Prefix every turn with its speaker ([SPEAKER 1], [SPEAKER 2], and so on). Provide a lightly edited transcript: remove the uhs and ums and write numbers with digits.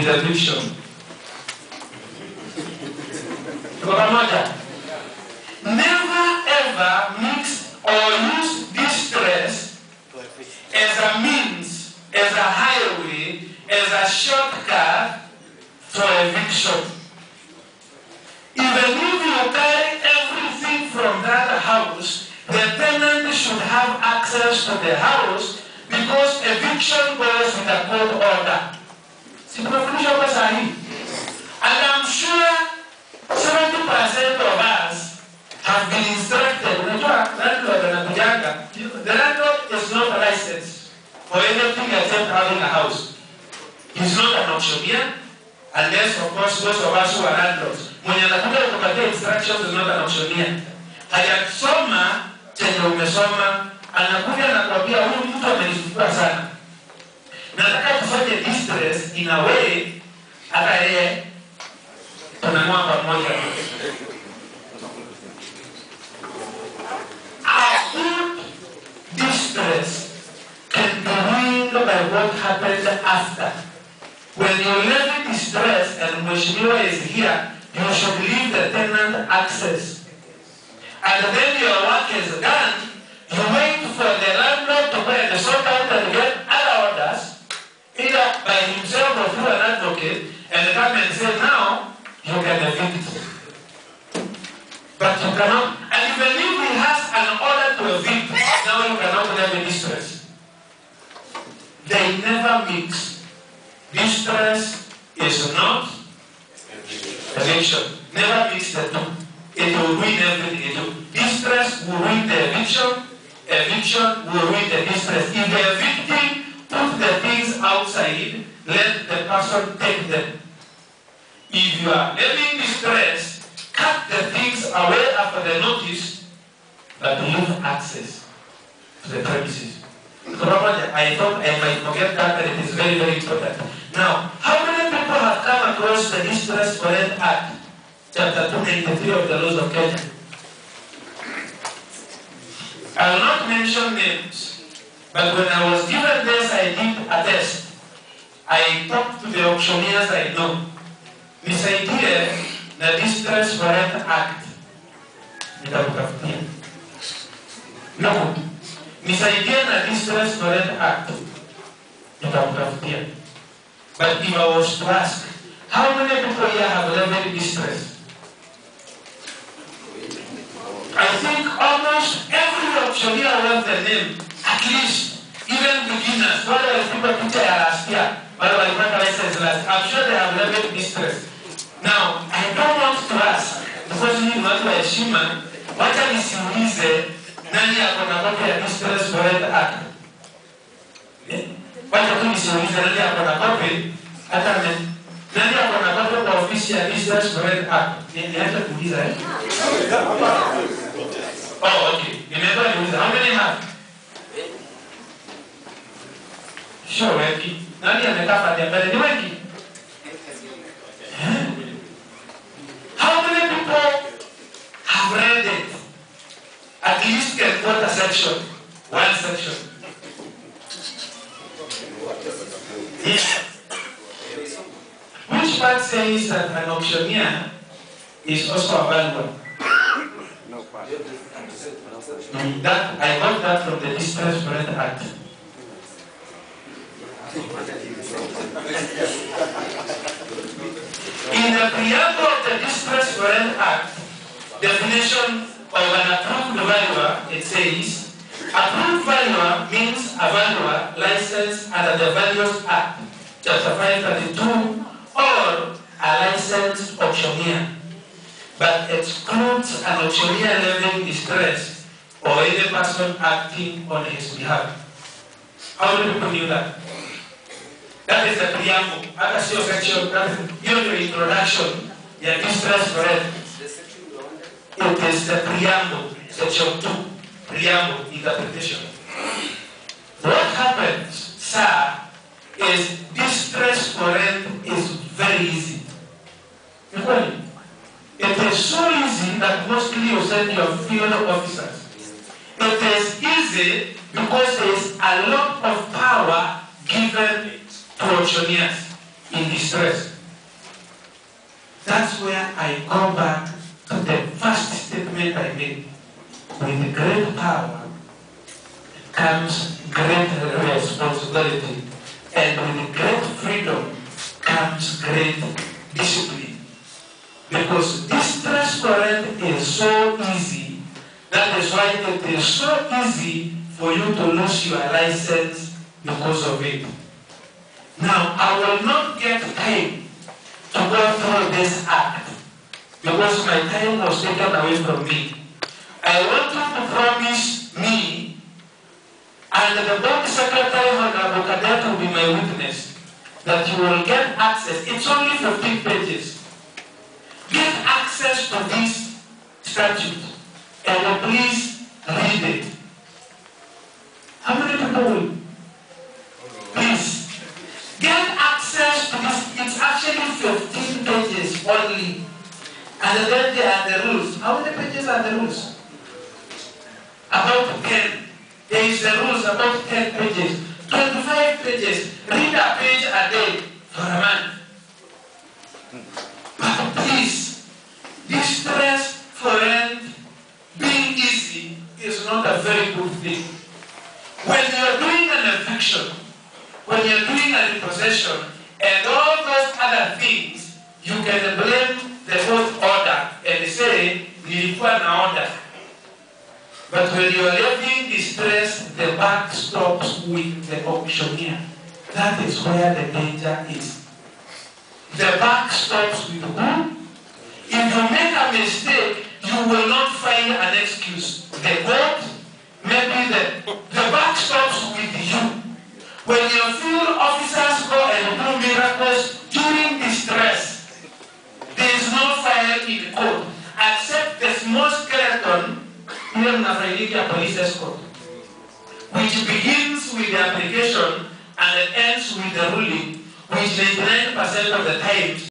[SPEAKER 1] is eviction. Never ever mix or use distress as a means, as a highway, as a shortcut for eviction. Even if you carry everything from that house, the tenant should have access to the house because eviction goes with a court order. And I'm sure 70% of us have been instructed. The landlord is not licensed for anything except having a house. He's not an auctioneer, unless of course those of us who are landlords. When you're not instructions is not an auctioneer. Hayasoma chenye umesoma anakuja na kuambia huyu mtu amenisumbua sana. Nataka tufanye distress in a way hata yeye tunamua pamoja. A good distress can be ruined by what happened after. When you levy distress and Mheshimiwa is here, you should leave the tenant access. And then your work is done, you wait for the landlord to go and sort out and get other orders, either by himself or through an advocate, and come and say, now, you can evict. But you cannot, and even if he has an order to evict, now you cannot levy distress. They never mix. Distress is not eviction. Never mix the two. It will ruin everything. Distress will ruin the eviction. Eviction will ruin the distress. If the evicting put the things outside, let the person take them. If you are levying distress, cut the things away after the notice, but leave access to the premises. I thought I might forget that, but it is very, very important. Now, how many people have come across the Distress for Rent Act, Chapter 293 of the Laws of Kenya? I will not mention names, but when I was given this, I did a test. I talked to the auctioneers I know. This idea, the Distress for Rent Act, no. Nisaidia na Distress for Rent Act, but if I was to ask, how many people here have levied distress? I think almost every auctioneer wants the name, at least, even beginners. What are the people put there last year? What are the license last year? I'm sure they have levied distress. Now, I don't want to ask, because you want to assume, what are the nani ako na copy ya Distress for Rent Act? Wacha tu nisiulize nani ako na copy, hata nani ako na copy kwa ofisi ya Distress for Rent Act? Niacha kuuliza Oh, okay. Nimetoa niuliza. How many have? Sure, wengi. Nani amekaa pale mbele? Ni wengi. How many people have read it? At least can quote a section. One section. Which part says that an auctioneer is also a valuer? That I got that from the Distress for Rent Act. In the preamble of the Distress for Rent Act, definition of an approved valuer, it says, approved valuer means a valuer licensed under the Values Act, Chapter 532, or a licensed auctioneer, but excludes an auctioneer levying distress or any person acting on his behalf. How many people knew that? That is the preamble. That's your section, your introduction, your Distress for Rent. It is the preamble, section 2, preamble interpretation. What happens, sir, is Distress for Rent is very easy. It is so easy that mostly you send your field officers. It is easy because there is a lot of power given to auctioneers. in distress. That's where I go back to the first statement I made. With great power comes great responsibility, and with great freedom comes great discipline. Because distress parent is so easy, that is why it is so easy for you to lose your license because of it. Now, I will not get time to go through this act because my time was taken away from me. I want you to promise me, and the board secretary, Honorable Cadet, will be my witness, that you will get access. It's only 15 pages. Get access to this statute and please read it. How many people will? Please. Get access to this. It's actually 15 pages only. And then there are the rules. How many pages are the rules? About 10. There is the rules about 10 pages. 25 pages. Read a page a day for a month. But please, distress for rent being easy is not a very good thing. When you are doing an eviction, when you are doing a repossession, and all those other things, you can blame the court order and say, nilikuwa na order. But when you are levying distress, the buck stops with the auctioneer. That is where the danger is. The buck stops with who? If you make a mistake, you will not find an excuse. The court, maybe the buck stops with you. When your field officers go and do miracles during distress, there is no fire in court, except the small skeleton in the police escort, which begins with the application and ends with the ruling, which 99% of the time